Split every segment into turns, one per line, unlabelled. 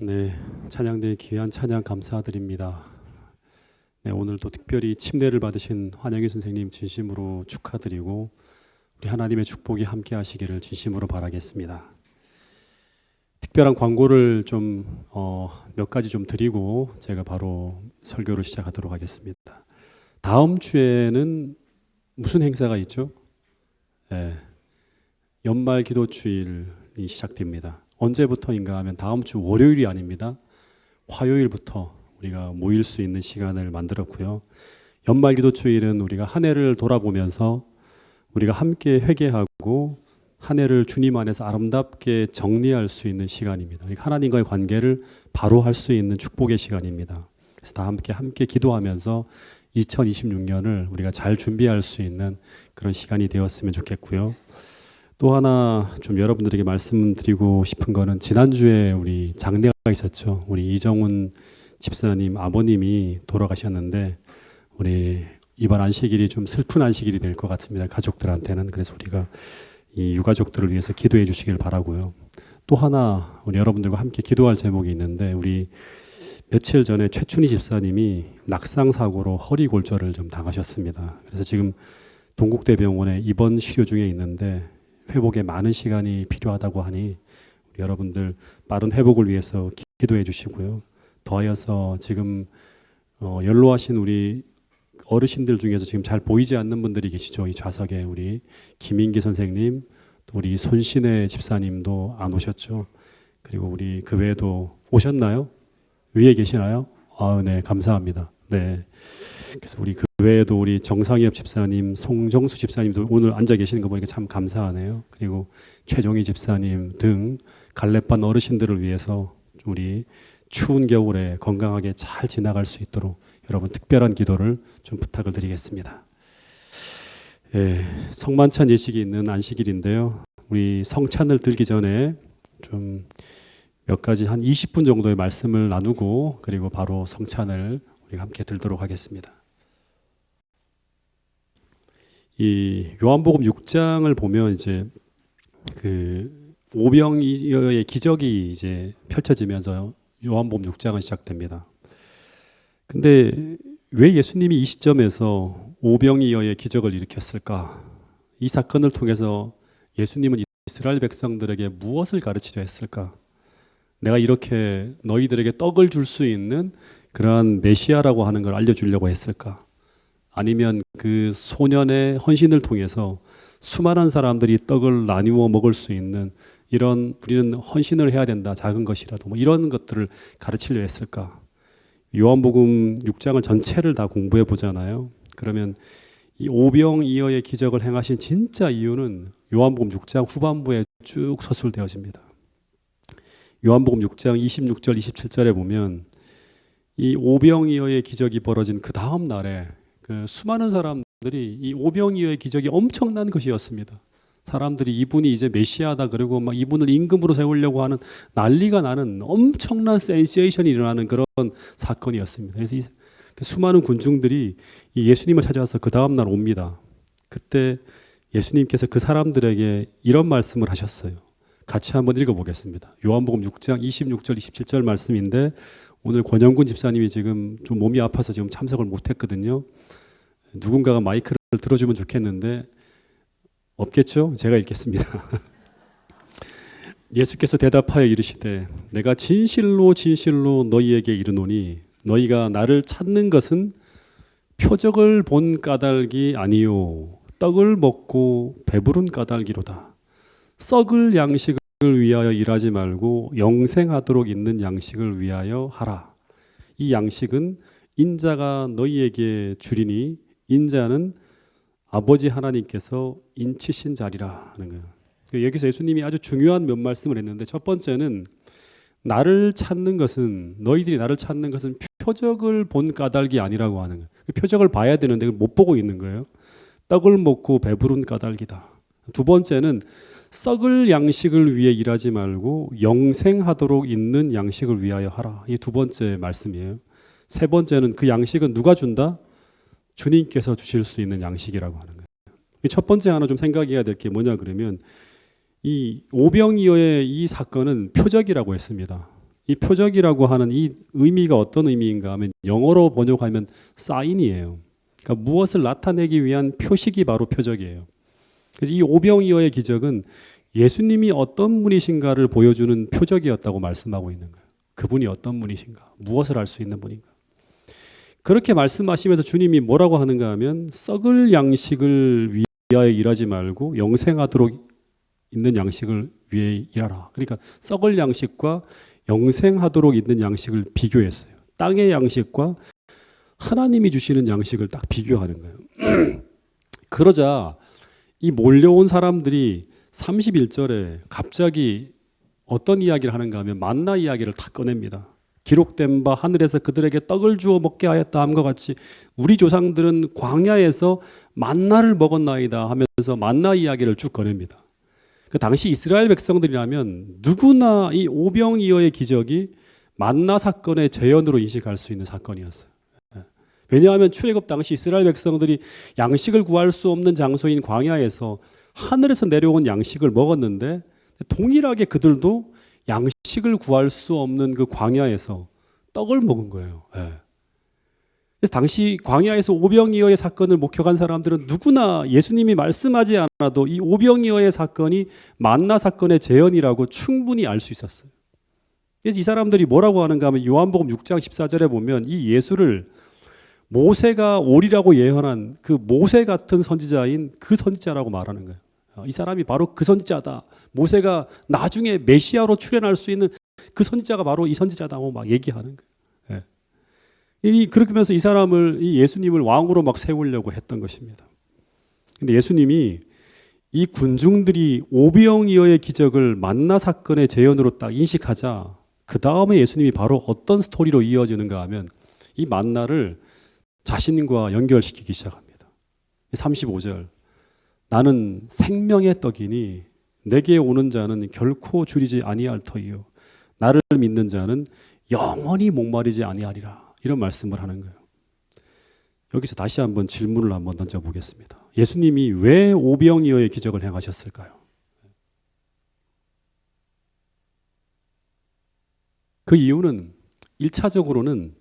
네, 찬양대 귀한 찬양 감사드립니다. 네, 오늘도 특별히 침례를 받으신 환영희 선생님 진심으로 축하드리고 우리 하나님의 축복이 함께 하시기를 진심으로 바라겠습니다. 특별한 광고를 좀 몇 가지 좀 드리고 제가 바로 설교를 시작하도록 하겠습니다. 다음 주에는 무슨 행사가 있죠? 네, 연말 기도주일이 시작됩니다. 언제부터인가 하면 다음 주 월요일이 아닙니다. 화요일부터 우리가 모일 수 있는 시간을 만들었고요. 연말 기도주일은 우리가 한 해를 돌아보면서 우리가 함께 회개하고 한 해를 주님 안에서 아름답게 정리할 수 있는 시간입니다. 하나님과의 관계를 바로 할 수 있는 축복의 시간입니다. 그래서 다 함께 기도하면서 2026년을 우리가 잘 준비할 수 있는 그런 시간이 되었으면 좋겠고요. 또 하나 좀 여러분들에게 말씀드리고 싶은 거는 지난주에 우리 장례가 있었죠. 우리 이정훈 집사님 아버님이 돌아가셨는데 우리 이번 안식일이 좀 슬픈 안식일이 될 것 같습니다. 가족들한테는. 그래서 우리가 이 유가족들을 위해서 기도해 주시길 바라고요. 또 하나 우리 여러분들과 함께 기도할 제목이 있는데 우리 며칠 전에 최춘희 집사님이 낙상사고로 허리 골절을 좀 당하셨습니다. 그래서 지금 동국대병원에 입원 치료 중에 있는데 회복에 많은 시간이 필요하다고 하니 우리 여러분들 빠른 회복을 위해서 기도해 주시고요. 더하여서 지금 연로하신 우리 어르신들 중에서 지금 잘 보이지 않는 분들이 계시죠. 이 좌석에 우리 김인기 선생님, 또 우리 손신혜 집사님도 안 오셨죠. 그리고 우리 그 외에도 오셨나요? 위에 계시나요? 네, 감사합니다. 네. 그래서 우리 그 외에도 우리 정상엽 집사님, 송정수 집사님도 오늘 앉아 계시는 거 보니까 참 감사하네요. 그리고 최종희 집사님 등 갈렙반 어르신들을 위해서 우리 추운 겨울에 건강하게 잘 지나갈 수 있도록 여러분 특별한 기도를 좀 부탁을 드리겠습니다. 성만찬 예식이 있는 안식일인데요. 우리 성찬을 들기 전에 좀 몇 가지 한 20분 정도의 말씀을 나누고 그리고 바로 성찬을 우리가 함께 들도록 하겠습니다. 이 요한복음 6장을 보면 이제 그 오병이어의 기적이 이제 펼쳐지면서 요한복음 6장은 시작됩니다. 근데 왜 예수님이 이 시점에서 오병이어의 기적을 일으켰을까? 이 사건을 통해서 예수님은 이스라엘 백성들에게 무엇을 가르치려 했을까? 내가 이렇게 너희들에게 떡을 줄 수 있는 그러한 메시아라고 하는 걸 알려주려고 했을까? 아니면 그 소년의 헌신을 통해서 수많은 사람들이 떡을 나누어 먹을 수 있는 이런 우리는 헌신을 해야 된다. 작은 것이라도 뭐 이런 것들을 가르치려 했을까? 요한복음 6장을 전체를 다 공부해 보잖아요. 그러면 이 오병이어의 기적을 행하신 진짜 이유는 요한복음 6장 후반부에 쭉 서술되어집니다. 요한복음 6장 26절 27절에 보면 이 오병이어의 기적이 벌어진 그 다음 날에 그 수많은 사람들이 이 오병이어의 기적이 엄청난 것이었습니다. 사람들이 이분이 이제 메시아다 그리고 막 이분을 임금으로 세우려고 하는 난리가 나는 엄청난 센세이션이 일어나는 그런 사건이었습니다. 그래서 수많은 군중들이 이 예수님을 찾아와서 그 다음 날 옵니다. 그때 예수님께서 그 사람들에게 이런 말씀을 하셨어요. 같이 한번 읽어보겠습니다. 요한복음 6장 26절 27절 말씀인데 오늘 권영군 집사님이 지금 좀 몸이 아파서 지금 참석을 못했거든요. 누군가가 마이크를 들어주면 좋겠는데 없겠죠? 제가 읽겠습니다. 예수께서 대답하여 이르시되 내가 진실로 진실로 너희에게 이르노니 너희가 나를 찾는 것은 표적을 본 까닭이 아니요 떡을 먹고 배부른 까닭이로다. 썩을 양식을 위하여 일하지 말고 영생하도록 있는 양식을 위하여 하라. 이 양식은 인자가 너희에게 주리니 인자는 아버지 하나님께서 인치신 자리라 하는 거예요. 여기서 예수님이 아주 중요한 몇 말씀을 했는데 첫 번째는 나를 찾는 것은 너희들이 나를 찾는 것은 표적을 본 까닭이 아니라고 하는 거예요. 표적을 봐야 되는데 못 보고 있는 거예요. 떡을 먹고 배부른 까닭이다. 두 번째는 썩을 양식을 위해 일하지 말고 영생하도록 있는 양식을 위하여 하라. 이 두 번째 말씀이에요. 세 번째는 그 양식은 누가 준다? 주님께서 주실 수 있는 양식이라고 하는 거예요. 첫 번째 하나 좀 생각해야 될 게 뭐냐 그러면 이 오병이어의 이 사건은 표적이라고 했습니다. 이 표적이라고 하는 이 의미가 어떤 의미인가 하면 영어로 번역하면 사인이에요. 그러니까 무엇을 나타내기 위한 표식이 바로 표적이에요. 그래서 이 오병이어의 기적은 예수님이 어떤 분이신가를 보여주는 표적이었다고 말씀하고 있는 거예요. 그분이 어떤 분이신가, 무엇을 할 수 있는 분인가. 그렇게 말씀하시면서 주님이 뭐라고 하는가 하면 썩을 양식을 위하여 일하지 말고 영생하도록 있는 양식을 위해 일하라. 그러니까 썩을 양식과 영생하도록 있는 양식을 비교했어요. 땅의 양식과 하나님이 주시는 양식을 딱 비교하는 거예요. 그러자 이 몰려온 사람들이 31절에 갑자기 어떤 이야기를 하는가 하면 만나 이야기를 다 꺼냅니다. 기록된 바 하늘에서 그들에게 떡을 주어 먹게 하였다 함과 같이 우리 조상들은 광야에서 만나를 먹었나이다 하면서 만나 이야기를 쭉 꺼냅니다. 그 당시 이스라엘 백성들이라면 누구나 이 오병이어의 기적이 만나 사건의 재현으로 인식할 수 있는 사건이었어요. 왜냐하면 출애굽 당시 이스라엘 백성들이 양식을 구할 수 없는 장소인 광야에서 하늘에서 내려온 양식을 먹었는데 동일하게 그들도 양식을 구할 수 없는 그 광야에서 떡을 먹은 거예요. 그래서 당시 광야에서 오병이어의 사건을 목격한 사람들은 누구나 예수님이 말씀하지 않아도 이 오병이어의 사건이 만나 사건의 재현이라고 충분히 알 수 있었어요. 그래서 이 사람들이 뭐라고 하는가 하면 요한복음 6장 14절에 보면 이 예수를 모세가 오리라고 예언한 그 모세 같은 선지자인 그 선지자라고 말하는 거예요. 이 사람이 바로 그 선지자다. 모세가 나중에 메시아로 출현할 수 있는 그 선지자가 바로 이 선지자다고 막 얘기하는 거예요. 그렇게 하면서 이 사람을, 이 예수님을 왕으로 막 세우려고 했던 것입니다. 근데 예수님이 이 군중들이 오병이어의 기적을 만나 사건의 재현으로 딱 인식하자 그 다음에 예수님이 바로 어떤 스토리로 이어지는가 하면 이 만나를 자신과 연결시키기 시작합니다. 35절 나는 생명의 떡이니 내게 오는 자는 결코 줄이지 아니할 터이요 나를 믿는 자는 영원히 목마르지 아니하리라. 이런 말씀을 하는 거예요. 여기서 다시 한번 질문을 한번 던져보겠습니다. 예수님이 왜 오병이어의 기적을 행하셨을까요? 그 이유는 1차적으로는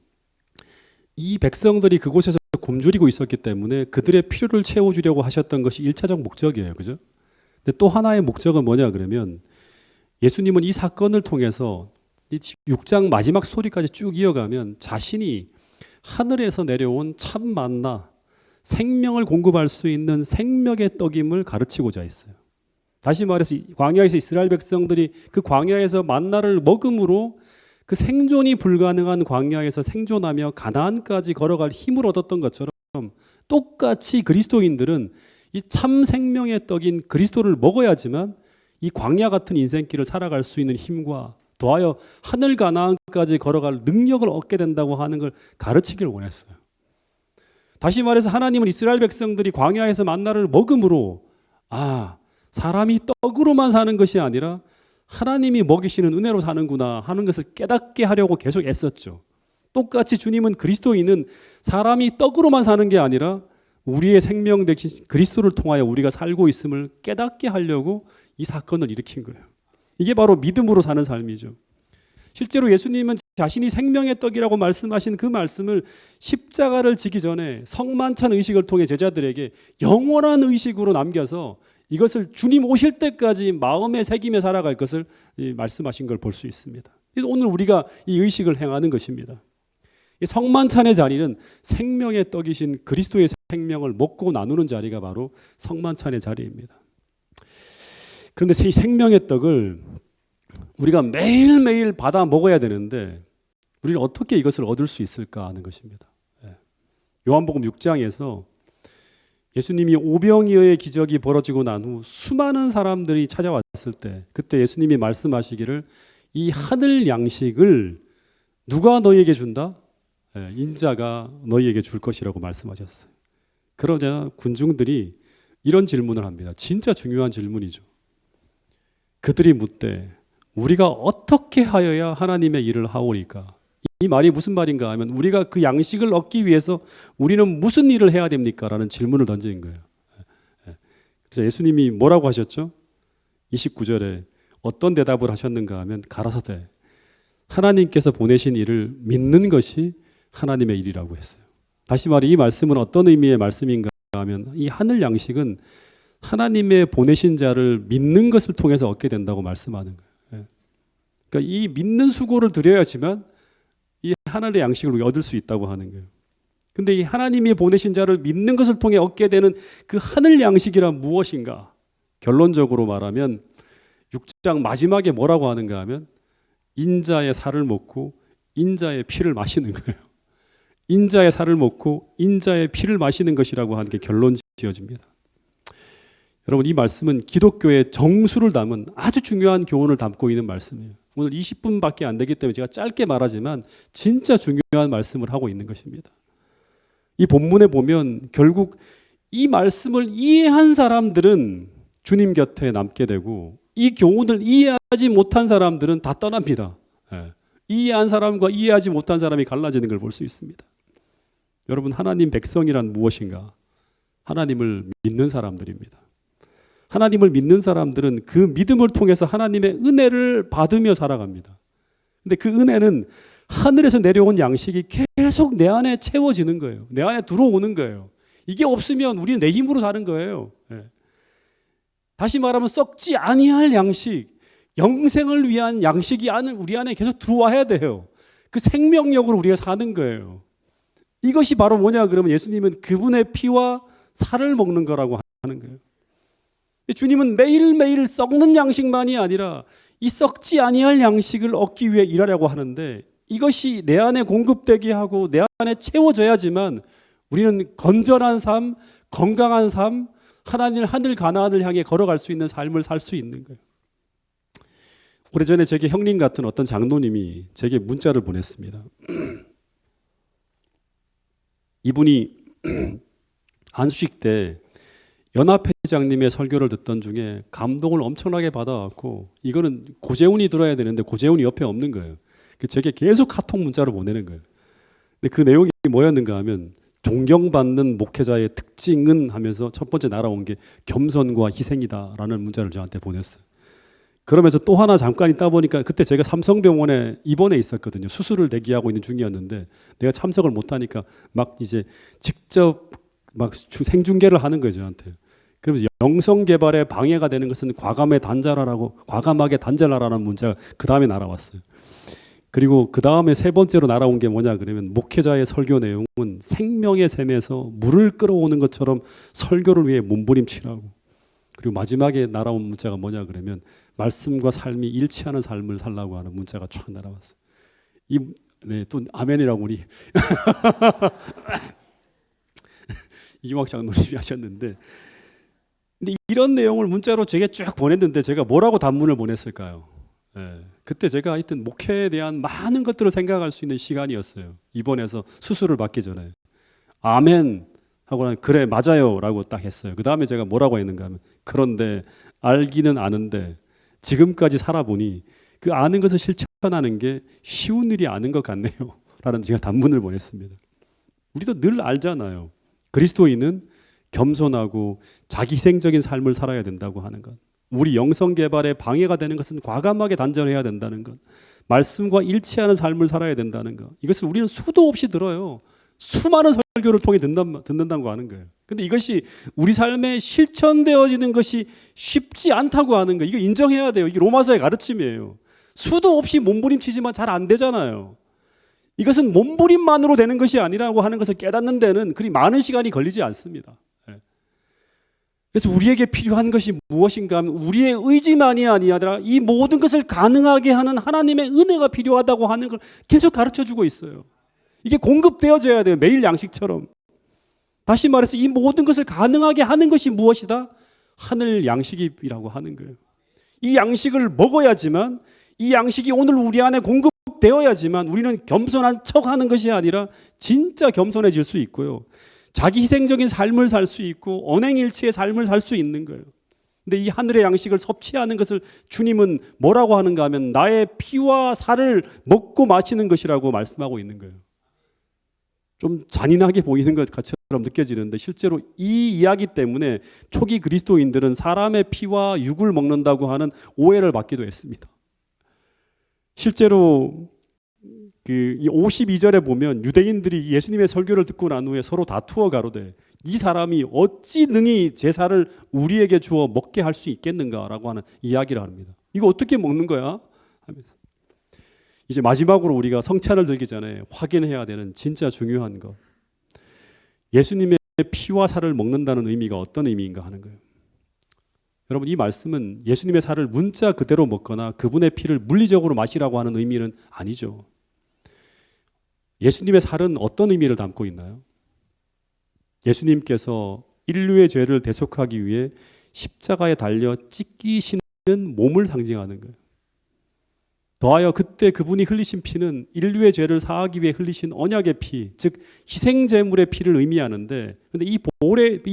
이 백성들이 그곳에서 굶주리고 있었기 때문에 그들의 필요를 채워주려고 하셨던 것이 1차적 목적이에요. 그죠? 근데 또 하나의 목적은 뭐냐 그러면 예수님은 이 사건을 통해서 이 6장 마지막 스토리까지 쭉 이어가면 자신이 하늘에서 내려온 참 만나 생명을 공급할 수 있는 생명의 떡임을 가르치고자 했어요. 다시 말해서 광야에서 이스라엘 백성들이 그 광야에서 만나를 먹음으로 그 생존이 불가능한 광야에서 생존하며 가나안까지 걸어갈 힘을 얻었던 것처럼 똑같이 그리스도인들은 이 참 생명의 떡인 그리스도를 먹어야지만 이 광야 같은 인생길을 살아갈 수 있는 힘과 더하여 하늘 가나안까지 걸어갈 능력을 얻게 된다고 하는 걸 가르치기를 원했어요. 다시 말해서 하나님은 이스라엘 백성들이 광야에서 만나를 먹음으로 사람이 떡으로만 사는 것이 아니라 하나님이 먹이시는 은혜로 사는구나 하는 것을 깨닫게 하려고 계속 애썼죠. 똑같이 주님은 그리스도인은 사람이 떡으로만 사는 게 아니라 우리의 생명 되신 그리스도를 통하여 우리가 살고 있음을 깨닫게 하려고 이 사건을 일으킨 거예요. 이게 바로 믿음으로 사는 삶이죠. 실제로 예수님은 자신이 생명의 떡이라고 말씀하신 그 말씀을 십자가를 지기 전에 성만찬 의식을 통해 제자들에게 영원한 의식으로 남겨서 이것을 주님 오실 때까지 마음에 새기며 살아갈 것을 말씀하신 걸 볼 수 있습니다. 오늘 우리가 이 의식을 행하는 것입니다. 성만찬의 자리는 생명의 떡이신 그리스도의 생명을 먹고 나누는 자리가 바로 성만찬의 자리입니다. 그런데 이 생명의 떡을 우리가 매일매일 받아 먹어야 되는데 우리는 어떻게 이것을 얻을 수 있을까 하는 것입니다. 요한복음 6장에서 예수님이 오병이어의 기적이 벌어지고 난 후 수많은 사람들이 찾아왔을 때 그때 예수님이 말씀하시기를 이 하늘 양식을 누가 너희에게 준다? 인자가 너희에게 줄 것이라고 말씀하셨어요. 그러자 군중들이 이런 질문을 합니다. 진짜 중요한 질문이죠. 그들이 묻되 우리가 어떻게 하여야 하나님의 일을 하오리까? 이 말이 무슨 말인가 하면 우리가 그 양식을 얻기 위해서 우리는 무슨 일을 해야 됩니까? 라는 질문을 던진 거예요. 그래서 예수님이 뭐라고 하셨죠? 29절에 어떤 대답을 하셨는가 하면 가라사대 하나님께서 보내신 일을 믿는 것이 하나님의 일이라고 했어요. 다시 말해 이 말씀은 어떤 의미의 말씀인가 하면 이 하늘 양식은 하나님의 보내신 자를 믿는 것을 통해서 얻게 된다고 말씀하는 거예요. 그러니까 이 믿는 수고를 드려야지만 이 하늘의 양식을 얻을 수 있다고 하는 거예요. 근데 이 하나님이 보내신 자를 믿는 것을 통해 얻게 되는 그 하늘 양식이란 무엇인가? 결론적으로 말하면 6장 마지막에 뭐라고 하는가 하면 인자의 살을 먹고 인자의 피를 마시는 거예요. 인자의 살을 먹고 인자의 피를 마시는 것이라고 하는 게 결론 지어집니다. 여러분 이 말씀은 기독교의 정수를 담은 아주 중요한 교훈을 담고 있는 말씀이에요. 오늘 20분밖에 안 되기 때문에 제가 짧게 말하지만 진짜 중요한 말씀을 하고 있는 것입니다. 이 본문에 보면 결국 이 말씀을 이해한 사람들은 주님 곁에 남게 되고 이 교훈을 이해하지 못한 사람들은 다 떠납니다. 이해한 사람과 이해하지 못한 사람이 갈라지는 걸 볼 수 있습니다. 여러분 하나님 백성이란 무엇인가? 하나님을 믿는 사람들입니다. 하나님을 믿는 사람들은 그 믿음을 통해서 하나님의 은혜를 받으며 살아갑니다. 근데 그 은혜는 하늘에서 내려온 양식이 계속 내 안에 채워지는 거예요. 내 안에 들어오는 거예요. 이게 없으면 우리는 내 힘으로 사는 거예요. 다시 말하면 썩지 아니할 양식, 영생을 위한 양식이 우리 안에 계속 들어와야 돼요. 그 생명력으로 우리가 사는 거예요. 이것이 바로 뭐냐 그러면 예수님은 그분의 피와 살을 먹는 거라고 하는 거예요. 주님은 매일매일 썩는 양식만이 아니라 이 썩지 아니할 양식을 얻기 위해 일하려고 하는데 이것이 내 안에 공급되게 하고 내 안에 채워져야지만 우리는 건전한 삶, 건강한 삶, 하나님 하늘 가나안을 향해 걸어갈 수 있는 삶을 살 수 있는 거예요. 오래전에 제게 형님 같은 어떤 장로님이 제게 문자를 보냈습니다. 이분이 안수식 때 연합회장님의 설교를 듣던 중에 감동을 엄청나게 받아갖고 이거는 고재훈이 들어야 되는데 고재훈이 옆에 없는 거예요. 제게 계속 카톡 문자를 보내는 거예요. 근데 그 내용이 뭐였는가 하면 존경받는 목회자의 특징은 하면서 첫 번째 날아온 게 겸손과 희생이다라는 문자를 저한테 보냈어요. 그러면서 또 하나 잠깐 있다 보니까 그때 제가 삼성병원에 입원해 있었거든요. 수술을 대기하고 있는 중이었는데 내가 참석을 못하니까 막 이제 직접 막 생중계를 하는 거예요 저한테. 그러면서 영성 개발에 방해가 되는 것은 과감하게 단절하라는 문자가 그 다음에 날아왔어요. 그리고 그 다음에 세 번째로 날아온 게 뭐냐 그러면 목회자의 설교 내용은 생명의 샘에서 물을 끌어오는 것처럼 설교를 위해 몸부림치라고. 그리고 마지막에 날아온 문자가 뭐냐 그러면 말씀과 삶이 일치하는 삶을 살라고 하는 문자가 쫙 날아왔어요. 또 아멘이라고 우리 이광 장로님이 하셨는데, 근데 이런 내용을 문자로 제게 쭉 보냈는데 제가 뭐라고 단문을 보냈을까요? 그때 제가 하여튼 목회에 대한 많은 것들을 생각할 수 있는 시간이었어요. 입원해서 수술을 받기 전에 아멘 하고 난 그래 맞아요 라고 딱 했어요. 그 다음에 제가 뭐라고 했는가 하면 그런데 알기는 아는데 지금까지 살아보니 그 아는 것을 실천하는 게 쉬운 일이 아닌 것 같네요 라는 제가 단문을 보냈습니다. 우리도 늘 알잖아요. 그리스도인은 겸손하고 자기희생적인 삶을 살아야 된다고 하는 것, 우리 영성 개발에 방해가 되는 것은 과감하게 단절해야 된다는 것, 말씀과 일치하는 삶을 살아야 된다는 것, 이것을 우리는 수도 없이 들어요. 수많은 설교를 통해 듣는다고 하는 거예요. 근데 이것이 우리 삶에 실천되어지는 것이 쉽지 않다고 하는 거예요. 이거 인정해야 돼요. 이게 로마서의 가르침이에요. 수도 없이 몸부림치지만 잘 안 되잖아요. 이것은 몸부림만으로 되는 것이 아니라고 하는 것을 깨닫는 데는 그리 많은 시간이 걸리지 않습니다. 그래서 우리에게 필요한 것이 무엇인가 하면 우리의 의지만이 아니라 이 모든 것을 가능하게 하는 하나님의 은혜가 필요하다고 하는 걸 계속 가르쳐주고 있어요. 이게 공급되어져야 돼요. 매일 양식처럼. 다시 말해서 이 모든 것을 가능하게 하는 것이 무엇이다? 하늘 양식이라고 하는 거예요. 이 양식을 먹어야지만, 이 양식이 오늘 우리 안에 공급되어야지만 우리는 겸손한 척하는 것이 아니라 진짜 겸손해질 수 있고요. 자기 희생적인 삶을 살 수 있고 언행일치의 삶을 살 수 있는 거예요. 근데 이 하늘의 양식을 섭취하는 것을 주님은 뭐라고 하는가 하면 나의 피와 살을 먹고 마시는 것이라고 말씀하고 있는 거예요. 좀 잔인하게 보이는 것처럼 느껴지는데 실제로 이 이야기 때문에 초기 그리스도인들은 사람의 피와 육을 먹는다고 하는 오해를 받기도 했습니다. 실제로 이 52절에 보면 유대인들이 예수님의 설교를 듣고 난 후에 서로 다투어 가로되 이 사람이 어찌 능히 제사를 우리에게 주어 먹게 할 수 있겠는가라고 하는 이야기를 합니다. 이거 어떻게 먹는 거야? 하면서 이제 마지막으로 우리가 성찬을 들기 전에 확인해야 되는 진짜 중요한 것, 예수님의 피와 살을 먹는다는 의미가 어떤 의미인가 하는 거예요. 여러분, 이 말씀은 예수님의 살을 문자 그대로 먹거나 그분의 피를 물리적으로 마시라고 하는 의미는 아니죠. 예수님의 살은 어떤 의미를 담고 있나요? 예수님께서 인류의 죄를 대속하기 위해 십자가에 달려 찢기시는 몸을 상징하는 거예요. 더하여 그때 그분이 흘리신 피는 인류의 죄를 사하기 위해 흘리신 언약의 피, 즉 희생제물의 피를 의미하는데, 근데 이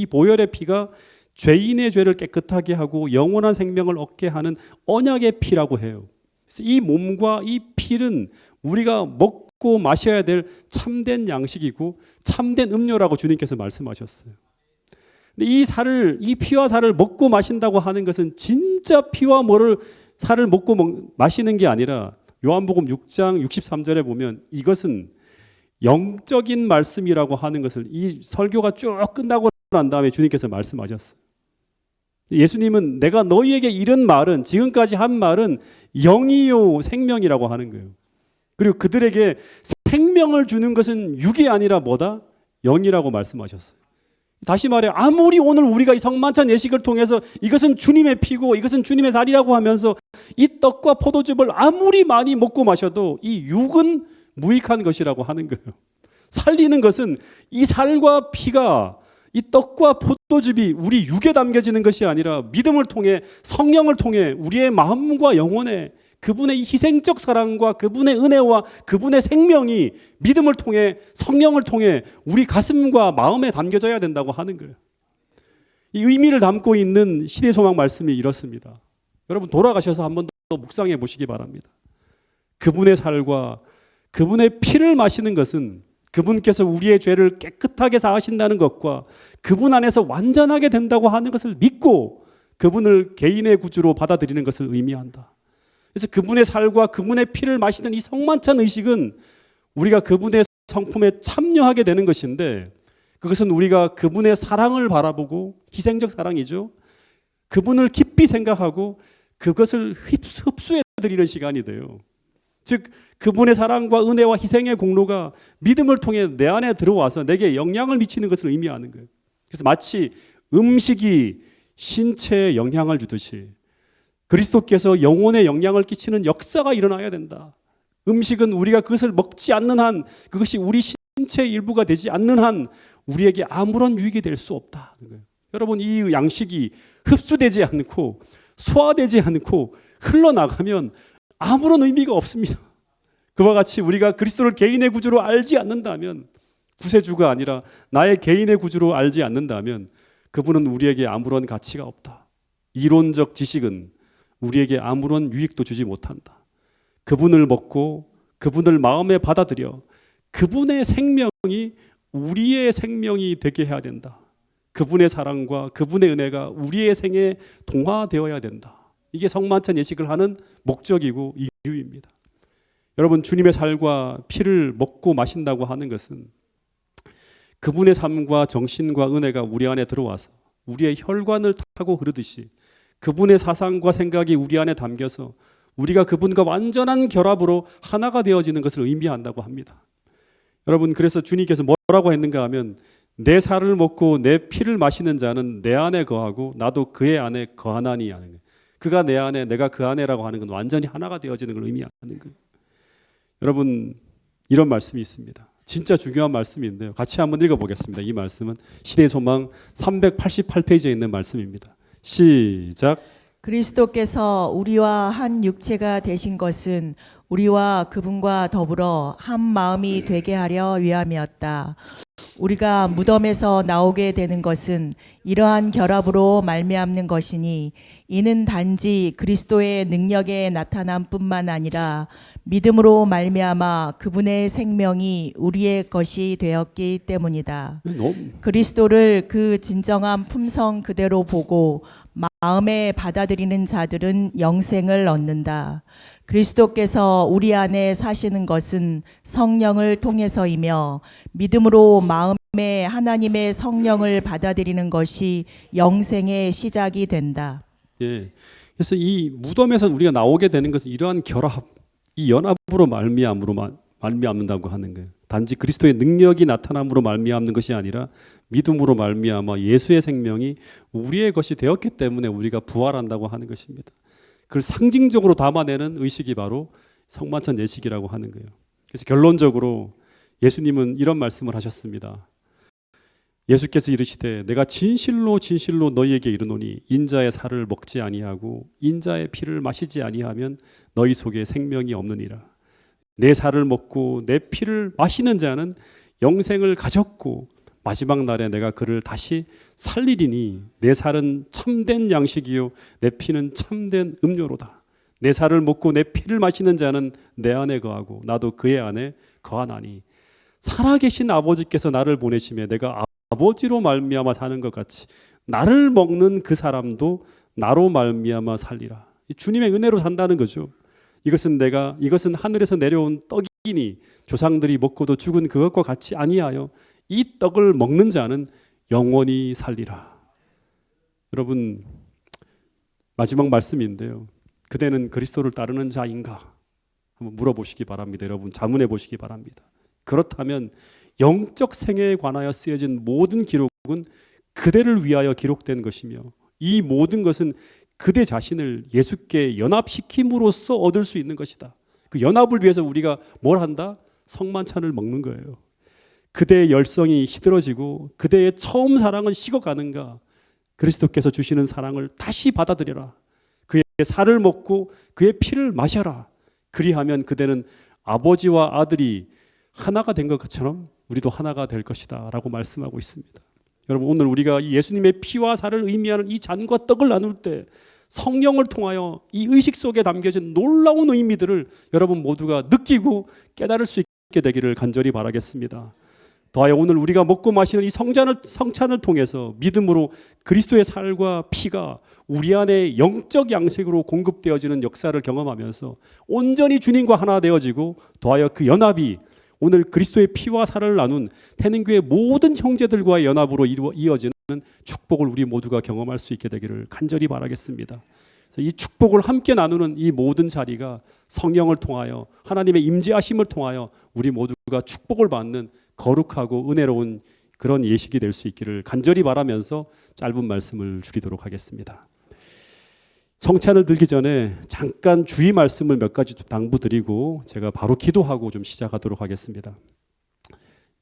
보혈의 피가 죄인의 죄를 깨끗하게 하고 영원한 생명을 얻게 하는 언약의 피라고 해요. 그래서 이 몸과 이 피는 우리가 먹고 마셔야 될 참된 양식이고 참된 음료라고 주님께서 말씀하셨어요. 근데 이 피와 살을 먹고 마신다고 하는 것은 진짜 피와 살을 먹고 마시는 게 아니라 요한복음 6장 63절에 보면 이것은 영적인 말씀이라고 하는 것을 이 설교가 쭉 끝나고 난 다음에 주님께서 말씀하셨어요. 예수님은 내가 너희에게 이런 말은, 지금까지 한 말은 영이요 생명이라고 하는 거예요. 그리고 그들에게 생명을 주는 것은 육이 아니라 뭐다? 영이라고 말씀하셨어요. 다시 말해, 아무리 오늘 우리가 이 성만찬 예식을 통해서 이것은 주님의 피고 이것은 주님의 살이라고 하면서 이 떡과 포도즙을 아무리 많이 먹고 마셔도 이 육은 무익한 것이라고 하는 거예요. 살리는 것은 이 살과 피가, 이 떡과 포도즙이 우리 육에 담겨지는 것이 아니라 믿음을 통해, 성령을 통해 우리의 마음과 영혼에 그분의 희생적 사랑과 그분의 은혜와 그분의 생명이 믿음을 통해, 성령을 통해 우리 가슴과 마음에 담겨져야 된다고 하는 거예요. 이 의미를 담고 있는 시대소망 말씀이 이렇습니다. 여러분, 돌아가셔서 한 번 더 묵상해 보시기 바랍니다. 그분의 살과 그분의 피를 마시는 것은 그분께서 우리의 죄를 깨끗하게 사하신다는 것과 그분 안에서 완전하게 된다고 하는 것을 믿고 그분을 개인의 구주로 받아들이는 것을 의미한다. 그래서 그분의 살과 그분의 피를 마시는 이 성만찬 의식은 우리가 그분의 성품에 참여하게 되는 것인데, 그것은 우리가 그분의 사랑을 바라보고, 희생적 사랑이죠, 그분을 깊이 생각하고 그것을 흡수해 드리는 시간이 돼요. 즉 그분의 사랑과 은혜와 희생의 공로가 믿음을 통해 내 안에 들어와서 내게 영향을 미치는 것을 의미하는 거예요. 그래서 마치 음식이 신체에 영향을 주듯이 그리스도께서 영혼에 영향을 끼치는 역사가 일어나야 된다. 음식은 우리가 그것을 먹지 않는 한, 그것이 우리 신체의 일부가 되지 않는 한 우리에게 아무런 유익이 될 수 없다. 여러분, 이 양식이 흡수되지 않고 소화되지 않고 흘러나가면 아무런 의미가 없습니다. 그와 같이 우리가 그리스도를 개인의 구주로 알지 않는다면, 구세주가 아니라 나의 개인의 구주로 알지 않는다면 그분은 우리에게 아무런 가치가 없다. 이론적 지식은 우리에게 아무런 유익도 주지 못한다. 그분을 먹고 그분을 마음에 받아들여 그분의 생명이 우리의 생명이 되게 해야 된다. 그분의 사랑과 그분의 은혜가 우리의 생에 동화되어야 된다. 이게 성만찬 예식을 하는 목적이고 이유입니다. 여러분, 주님의 살과 피를 먹고 마신다고 하는 것은 그분의 삶과 정신과 은혜가 우리 안에 들어와서 우리의 혈관을 타고 흐르듯이 그분의 사상과 생각이 우리 안에 담겨서 우리가 그분과 완전한 결합으로 하나가 되어지는 것을 의미한다고 합니다. 여러분, 그래서 주님께서 뭐라고 했는가 하면, 내 살을 먹고 내 피를 마시는 자는 내 안에 거하고 나도 그의 안에 거하나니 하는 거예요. 그가 내 안에 내가 그 안에라고 하는 건 완전히 하나가 되어지는 걸 의미하는 거예요. 여러분, 이런 말씀이 있습니다. 진짜 중요한 말씀인데요. 같이 한번 읽어보겠습니다. 이 말씀은 시대소망 388페이지에 있는 말씀입니다. 시작.
그리스도께서 우리와 한 육체가 되신 것은 우리와 그분과 더불어 한 마음이 되게 하려 위함이었다. 우리가 무덤에서 나오게 되는 것은 이러한 결합으로 말미암는 것이니, 이는 단지 그리스도의 능력에 나타남 뿐만 아니라 믿음으로 말미암아 그분의 생명이 우리의 것이 되었기 때문이다. 그리스도를 그 진정한 품성 그대로 보고 마음에 받아들이는 자들은 영생을 얻는다. 그리스도께서 우리 안에 사시는 것은 성령을 통해서이며 믿음으로 마음에 하나님의 성령을 받아들이는 것이 영생의 시작이 된다.
예. 그래서 이 무덤에서 우리가 나오게 되는 것은 이러한 결합, 이 연합으로 말미암는다고 하는 거예요. 단지 그리스도의 능력이 나타남으로 말미암는 것이 아니라 믿음으로 말미암아 예수의 생명이 우리의 것이 되었기 때문에 우리가 부활한다고 하는 것입니다. 그걸 상징적으로 담아내는 의식이 바로 성만찬 예식이라고 하는 거예요. 그래서 결론적으로 예수님은 이런 말씀을 하셨습니다. 예수께서 이르시되 내가 진실로 진실로 너희에게 이르노니 인자의 살을 먹지 아니하고 인자의 피를 마시지 아니하면 너희 속에 생명이 없느니라. 내 살을 먹고 내 피를 마시는 자는 영생을 가졌고 마지막 날에 내가 그를 다시 살리리니 내 살은 참된 양식이요 내 피는 참된 음료로다. 내 살을 먹고 내 피를 마시는 자는 내 안에 거하고 나도 그의 안에 거하나니 살아계신 아버지께서 나를 보내심에 내가 아버지로 말미암아 사는 것 같이 나를 먹는 그 사람도 나로 말미암아 살리라. 주님의 은혜로 산다는 거죠. 이것은 하늘에서 내려온 떡이니 조상들이 먹고도 죽은 그것과 같이 아니하여 이 떡을 먹는 자는 영원히 살리라. 여러분, 마지막 말씀인데요. 그대는 그리스도를 따르는 자인가? 한번 물어보시기 바랍니다. 여러분, 자문해 보시기 바랍니다. 그렇다면 영적 생애에 관하여 쓰여진 모든 기록은 그대를 위하여 기록된 것이며 이 모든 것은 그대 자신을 예수께 연합시킴으로써 얻을 수 있는 것이다. 그 연합을 위해서 우리가 뭘 한다? 성만찬을 먹는 거예요. 그대의 열성이 시들어지고 그대의 처음 사랑은 식어가는가? 그리스도께서 주시는 사랑을 다시 받아들여라. 그의 살을 먹고 그의 피를 마셔라. 그리하면 그대는 아버지와 아들이 하나가 된 것처럼 우리도 하나가 될 것이다 라고 말씀하고 있습니다. 여러분, 오늘 우리가 이 예수님의 피와 살을 의미하는 이 잔과 떡을 나눌 때 성령을 통하여 이 의식 속에 담겨진 놀라운 의미들을 여러분 모두가 느끼고 깨달을 수 있게 되기를 간절히 바라겠습니다. 더하여 오늘 우리가 먹고 마시는 이 성찬을 통해서 믿음으로 그리스도의 살과 피가 우리 안에 영적 양식으로 공급되어지는 역사를 경험하면서 온전히 주님과 하나 되어지고 더하여 그 연합이 오늘 그리스도의 피와 살을 나눈 태능교의 모든 형제들과의 연합으로 이어지는 축복을 우리 모두가 경험할 수 있게 되기를 간절히 바라겠습니다. 그래서 이 축복을 함께 나누는 이 모든 자리가 성령을 통하여 하나님의 임재하심을 통하여 우리 모두가 축복을 받는 거룩하고 은혜로운 그런 예식이 될 수 있기를 간절히 바라면서 짧은 말씀을 줄이도록 하겠습니다. 성찬을 들기 전에 잠깐 주의 말씀을 몇 가지 당부드리고 제가 바로 기도하고 좀 시작하도록 하겠습니다.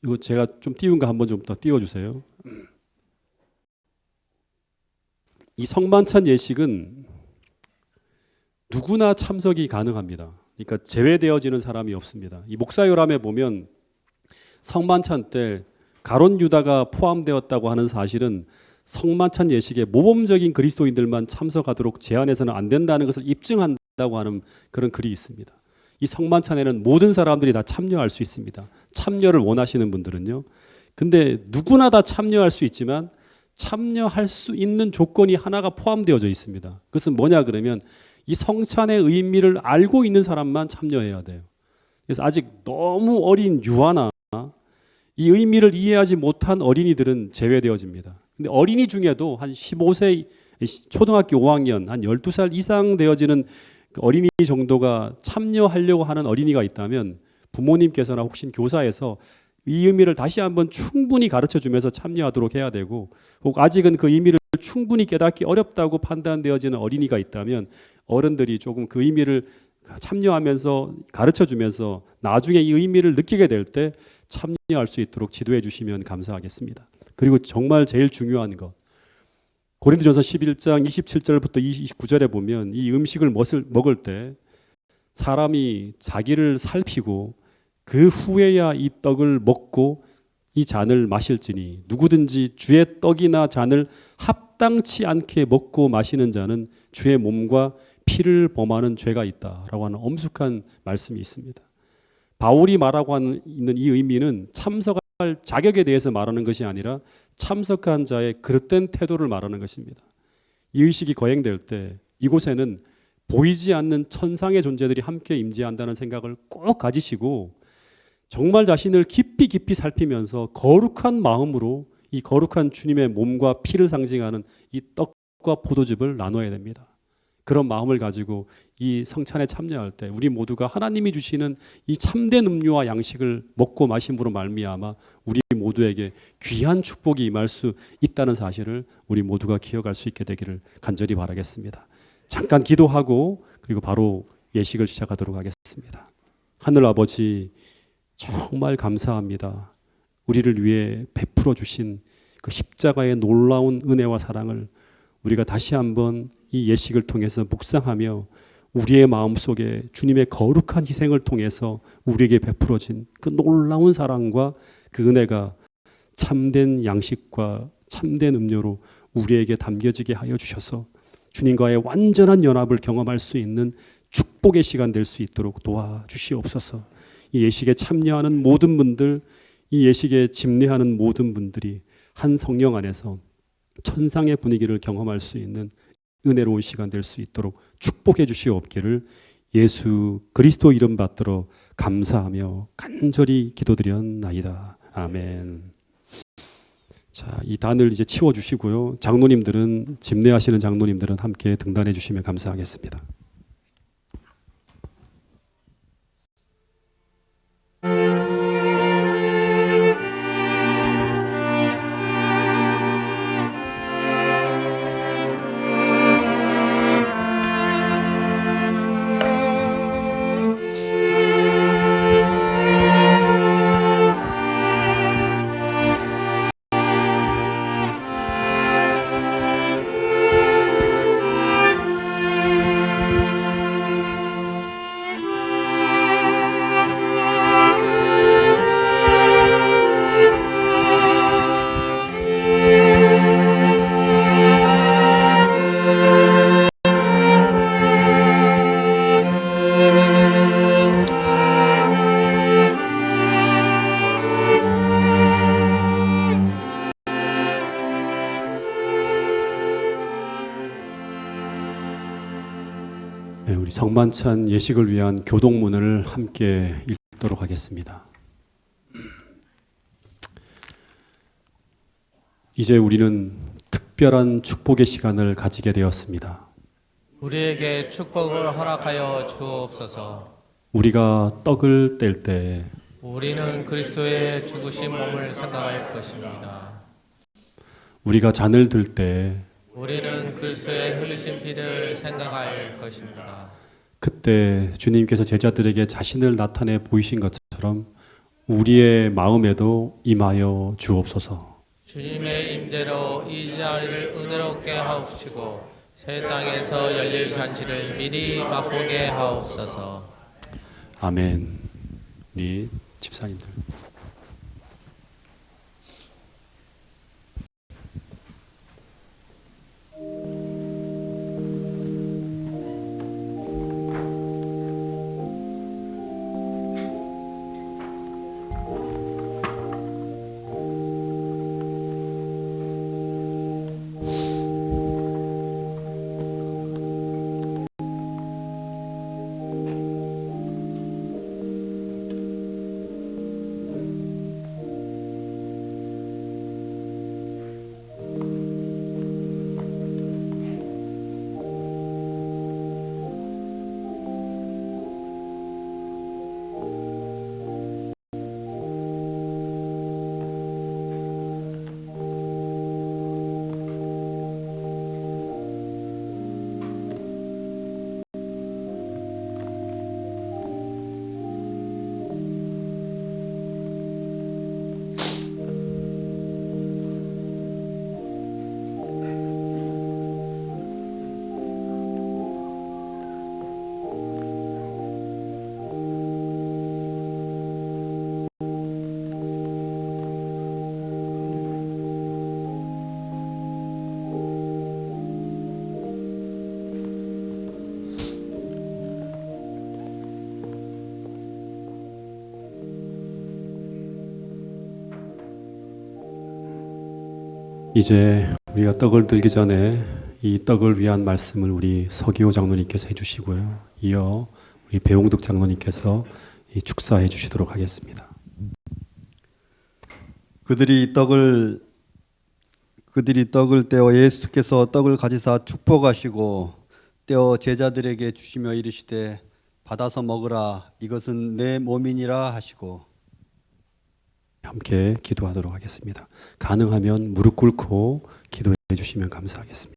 이거 제가 좀 띄운 거 한번 좀 더 띄워주세요. 이 성만찬 예식은 누구나 참석이 가능합니다. 그러니까 제외되어지는 사람이 없습니다. 이 목사요람에 보면 성만찬 때 가룟 유다가 포함되었다고 하는 사실은 성만찬 예식에 모범적인 그리스도인들만 참석하도록 제한해서는 안 된다는 것을 입증한다고 하는 그런 글이 있습니다. 이 성만찬에는 모든 사람들이 다 참여할 수 있습니다. 참여를 원하시는 분들은요. 근데 누구나 다 참여할 수 있지만 참여할 수 있는 조건이 하나가 포함되어져 있습니다. 그것은 뭐냐 그러면 이 성찬의 의미를 알고 있는 사람만 참여해야 돼요. 그래서 아직 너무 어린 유아나 이 의미를 이해하지 못한 어린이들은 제외되어집니다. 근데 어린이 중에도 한 15세 초등학교 5학년 한 12살 이상 되어지는 어린이 정도가 참여하려고 하는 어린이가 있다면 부모님께서나 혹시 교사에서 이 의미를 다시 한번 충분히 가르쳐 주면서 참여하도록 해야 되고 혹 아직은 그 의미를 충분히 깨닫기 어렵다고 판단되어지는 어린이가 있다면 어른들이 조금 그 의미를 참여하면서 가르쳐 주면서 나중에 이 의미를 느끼게 될 때 참여할 수 있도록 지도해 주시면 감사하겠습니다. 그리고 정말 제일 중요한 것 고린도전서 11장 27절부터 29절에 보면 이 음식을 먹을 때 사람이 자기를 살피고 그 후에야 이 떡을 먹고 이 잔을 마실지니 누구든지 주의 떡이나 잔을 합당치 않게 먹고 마시는 자는 주의 몸과 피를 범하는 죄가 있다라고 하는 엄숙한 말씀이 있습니다. 바울이 말하고 있는 이 의미는 참석할 자격에 대해서 말하는 것이 아니라 참석한 자의 그릇된 태도를 말하는 것입니다. 이 의식이 거행될 때 이곳에는 보이지 않는 천상의 존재들이 함께 임재한다는 생각을 꼭 가지시고 정말 자신을 깊이 깊이 살피면서 거룩한 마음으로 이 거룩한 주님의 몸과 피를 상징하는 이 떡과 포도즙을 나눠야 됩니다. 그런 마음을 가지고 이 성찬에 참여할 때 우리 모두가 하나님이 주시는 이 참된 음료와 양식을 먹고 마심으로 말미암아 우리 모두에게 귀한 축복이 임할 수 있다는 사실을 우리 모두가 기억할 수 있게 되기를 간절히 바라겠습니다. 잠깐 기도하고 그리고 바로 예식을 시작하도록 하겠습니다. 하늘 아버지, 정말 감사합니다. 우리를 위해 베풀어 주신 그 십자가의 놀라운 은혜와 사랑을 우리가 다시 한번 이 예식을 통해서 묵상하며 우리의 마음속에 주님의 거룩한 희생을 통해서 우리에게 베풀어진 그 놀라운 사랑과 그 은혜가 참된 양식과 참된 음료로 우리에게 담겨지게 하여 주셔서 주님과의 완전한 연합을 경험할 수 있는 축복의 시간 될 수 있도록 도와주시옵소서. 이 예식에 참여하는 모든 분들, 이 예식에 집례하는 모든 분들이 한 성령 안에서 천상의 분위기를 경험할 수 있는 은혜로운 시간 될 수 있도록 축복해 주시옵기를 예수 그리스도 이름 받들어 감사하며 간절히 기도드렸나이다. 아멘. 자, 이 단을 이제 치워 주시고요. 장로님들은, 집례하시는 장로님들은 함께 등단해 주시면 감사하겠습니다. 네, 우리 성만찬 예식을 위한 교동문을 함께 읽도록 하겠습니다. 이제 우리는 특별한 축복의 시간을 가지게 되었습니다.
우리에게 축복을 허락하여 주옵소서.
우리가 떡을 뗄 때
우리는 그리스도의 죽으신 몸을 생각할 것입니다.
우리가 잔을 들 때
우리는 그리스도의 흘리신 피를 생각할 것입니다.
그때 주님께서 제자들에게 자신을 나타내 보이신 것처럼 우리의 마음에도 임하여 주옵소서.
주님의 임재로 이 자리를 은혜롭게 하옵시고 새 땅에서 열릴 잔치를 미리 맛보게 하옵소서.
아멘. 우리 집사님들. 이제 우리가 떡을 들기 전에 이 떡을 위한 말씀을 우리 서기호 장로님께서 해주시고요. 이어 우리 배용득 장로님께서 이 축사해 주시도록 하겠습니다.
그들이 떡을 떼어 예수께서 떡을 가지사 축복하시고 떼어 제자들에게 주시며 이르시되 받아서 먹으라 이것은 내 몸이니라 하시고
함께 기도하도록 하겠습니다. 가능하면 무릎 꿇고 기도해 주시면 감사하겠습니다.